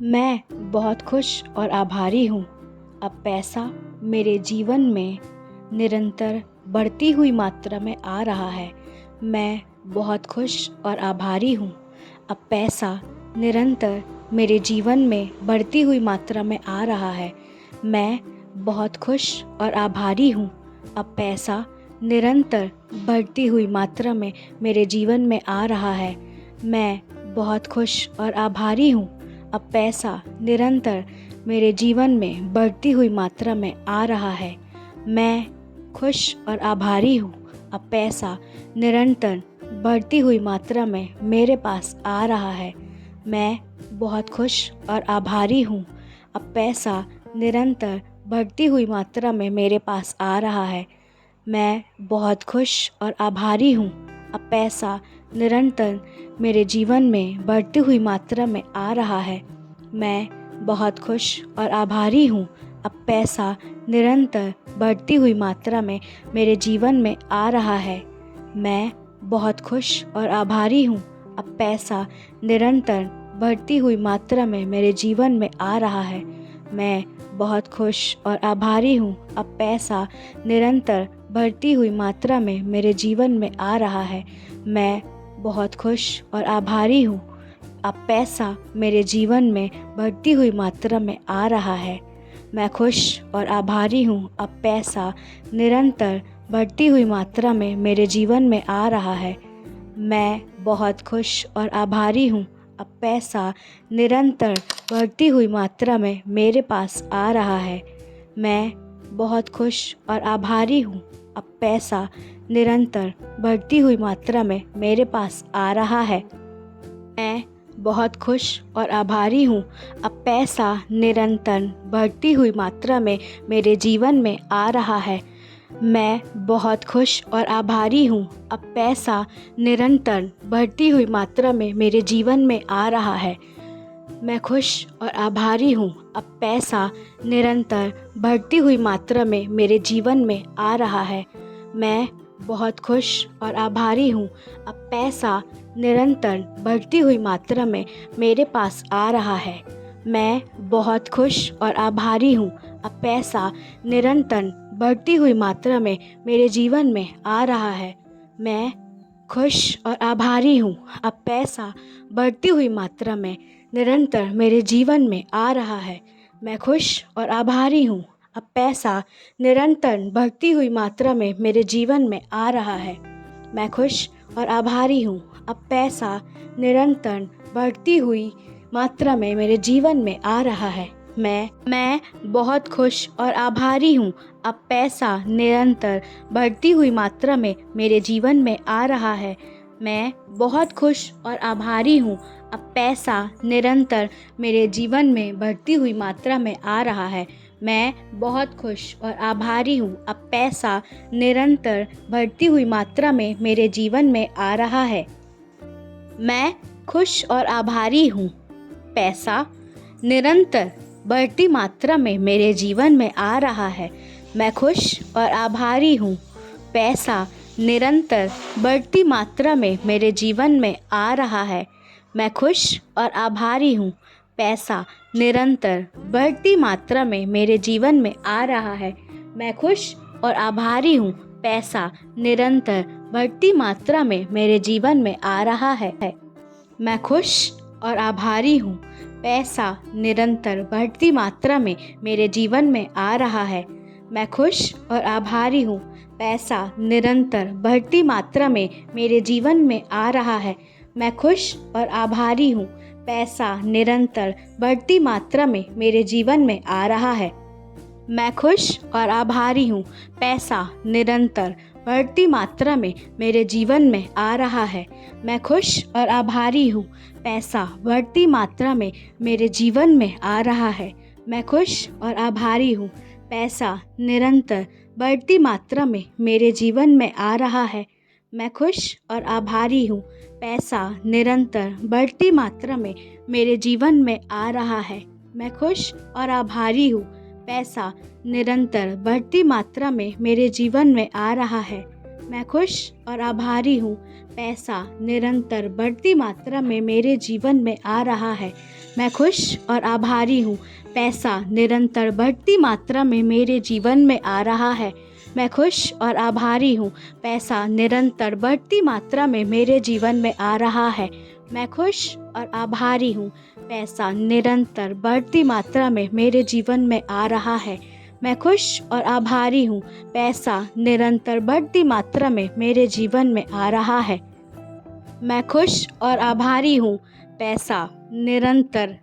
मैं बहुत खुश और आभारी हूँ। अब पैसा मेरे जीवन में निरंतर बढ़ती हुई मात्रा में आ रहा है। मैं बहुत खुश और आभारी हूँ। अब पैसा निरंतर मेरे जीवन में बढ़ती हुई मात्रा में आ रहा है। मैं बहुत खुश और आभारी हूँ। अब पैसा निरंतर बढ़ती हुई मात्रा में मेरे जीवन में आ रहा है। मैं बहुत खुश और आभारी हूँ। अब पैसा निरंतर मेरे जीवन में बढ़ती हुई मात्रा में आ रहा है। मैं खुश और आभारी हूँ। अब पैसा निरंतर बढ़ती हुई मात्रा में मेरे पास आ रहा है। मैं बहुत खुश और आभारी हूँ। अब पैसा निरंतर बढ़ती हुई मात्रा में मेरे पास आ रहा है। मैं बहुत खुश और आभारी हूँ। अब पैसा निरंतर मेरे जीवन में बढ़ती हुई मात्रा में आ रहा है। मैं बहुत खुश और आभारी हूँ। अब पैसा निरंतर बढ़ती हुई मात्रा में मेरे जीवन में आ रहा है। मैं बहुत खुश और आभारी हूँ। अब पैसा निरंतर बढ़ती हुई मात्रा में मेरे जीवन में आ रहा है। मैं बहुत खुश और आभारी हूँ। अब पैसा निरंतर बढ़ती हुई मात्रा में मेरे जीवन में आ रहा है। मैं बहुत खुश और आभारी हूँ। अब पैसा मेरे जीवन में बढ़ती हुई मात्रा में आ रहा है। मैं खुश और आभारी हूँ। अब पैसा निरंतर बढ़ती हुई मात्रा में मेरे जीवन में आ रहा है। मैं बहुत खुश और आभारी हूँ। अब पैसा निरंतर बढ़ती हुई मात्रा में मेरे पास आ रहा है। मैं बहुत खुश और आभारी हूँ। अब पैसा निरंतर बढ़ती हुई मात्रा में मेरे पास आ रहा है। मैं बहुत खुश और आभारी हूँ। अब पैसा निरंतर बढ़ती हुई मात्रा में मेरे जीवन में आ रहा है। मैं बहुत खुश और आभारी हूँ। अब पैसा निरंतर बढ़ती हुई मात्रा में मेरे जीवन में आ रहा है। मैं खुश और आभारी हूँ। अब पैसा निरंतर बढ़ती हुई मात्रा में मेरे जीवन में आ रहा है। मैं बहुत खुश और आभारी हूँ। अब पैसा निरंतर बढ़ती हुई मात्रा में मेरे पास आ रहा है। मैं बहुत खुश और आभारी हूँ। अब पैसा निरंतर बढ़ती हुई मात्रा में मेरे जीवन में आ रहा है। मैं खुश और आभारी हूँ। अब पैसा बढ़ती हुई मात्रा में निरंतर मेरे जीवन में आ रहा है। मैं खुश और आभारी हूँ। अब पैसा निरंतर बढ़ती हुई मात्रा में मेरे जीवन में आ रहा है। मैं खुश और आभारी हूँ। अब पैसा निरंतर बढ़ती हुई मात्रा में मेरे जीवन में आ रहा है। मैं बहुत खुश और आभारी हूँ। अब पैसा निरंतर बढ़ती हुई मात्रा में मेरे जीवन में आ रहा है। मैं बहुत खुश और आभारी हूँ। अब पैसा निरंतर मेरे जीवन में बढ़ती हुई मात्रा में आ रहा है। मैं बहुत खुश और आभारी हूँ। अब पैसा निरंतर बढ़ती हुई मात्रा में मेरे जीवन में आ रहा है। मैं खुश और आभारी हूँ। पैसा निरंतर बढ़ती मात्रा में मेरे जीवन में आ रहा है। मैं खुश और आभारी हूँ। पैसा निरंतर बढ़ती मात्रा में मेरे जीवन में आ रहा है। मैं खुश और आभारी हूँ। पैसा निरंतर बढ़ती मात्रा में मेरे जीवन में आ रहा है। मैं खुश और आभारी हूँ। पैसा निरंतर बढ़ती मात्रा में मेरे जीवन में आ रहा है। मैं खुश और आभारी हूँ। पैसा निरंतर बढ़ती मात्रा में मेरे जीवन में आ रहा है। मैं खुश और आभारी हूँ। पैसा निरंतर बढ़ती मात्रा में मेरे जीवन में आ रहा है। मैं खुश और आभारी हूँ। पैसा निरंतर बढ़ती मात्रा में मेरे जीवन में आ रहा है। मैं खुश और आभारी हूँ। पैसा निरंतर बढ़ती मात्रा में मेरे जीवन में आ रहा है। मैं खुश और आभारी हूँ। पैसा बढ़ती मात्रा में मेरे जीवन में आ रहा है। मैं खुश और आभारी हूँ। पैसा निरंतर बढ़ती मात्रा में मेरे जीवन में आ रहा है। मैं खुश और आभारी हूँ। पैसा निरंतर बढ़ती मात्रा में मेरे जीवन में आ रहा है। मैं खुश और आभारी हूँ। पैसा निरंतर बढ़ती मात्रा में मेरे जीवन में आ रहा है। मैं खुश और आभारी हूँ। पैसा निरंतर बढ़ती मात्रा में मेरे जीवन में आ रहा है। मैं खुश और आभारी हूँ। पैसा निरंतर बढ़ती मात्रा में मेरे जीवन में आ रहा है। मैं खुश और आभारी हूँ। पैसा निरंतर बढ़ती मात्रा में मेरे जीवन में आ रहा है। मैं खुश और आभारी हूँ। पैसा निरंतर बढ़ती मात्रा में मेरे जीवन में आ रहा है। मैं खुश और आभारी हूँ। पैसा निरंतर बढ़ती मात्रा में मेरे जीवन में आ रहा है। मैं खुश और आभारी हूँ। पैसा निरंतर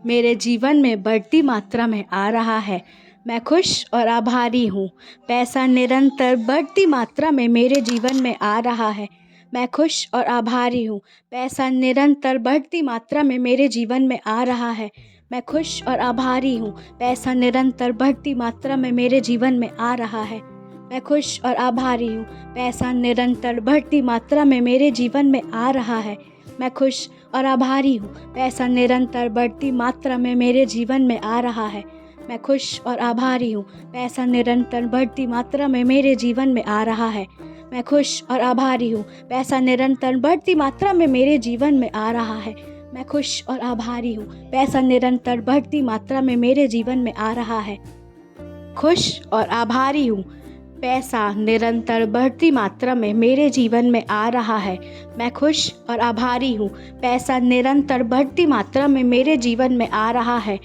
मेरे जीवन में बढ़ती मात्रा में आ रहा है। मैं खुश और आभारी हूँ। पैसा निरंतर बढ़ती मात्रा में मेरे जीवन में आ रहा है। मैं खुश और आभारी हूँ। पैसा निरंतर बढ़ती मात्रा में मेरे जीवन में आ रहा है। मैं खुश और आभारी हूँ। पैसा निरंतर बढ़ती मात्रा में मेरे जीवन में आ रहा है। मैं खुश और आभारी हूँ। पैसा निरंतर बढ़ती मात्रा में मेरे जीवन में आ रहा है। मैं खुश और आभारी हूँ। पैसा निरंतर बढ़ती मात्रा में मेरे जीवन में आ रहा है। मैं खुश और आभारी हूँ। पैसा निरंतर बढ़ती मात्रा में मेरे जीवन में आ रहा है। मैं खुश और आभारी हूँ। पैसा निरंतर बढ़ती मात्रा में मेरे जीवन में आ रहा है। मैं खुश और आभारी हूँ। पैसा निरंतर बढ़ती मात्रा में मेरे जीवन में आ रहा है। खुश और आभारी हूँ। पैसा निरंतर बढ़ती मात्रा में मेरे जीवन में आ रहा है। मैं खुश और आभारी हूँ। पैसा निरंतर बढ़ती मात्रा में मेरे जीवन में आ रहा है।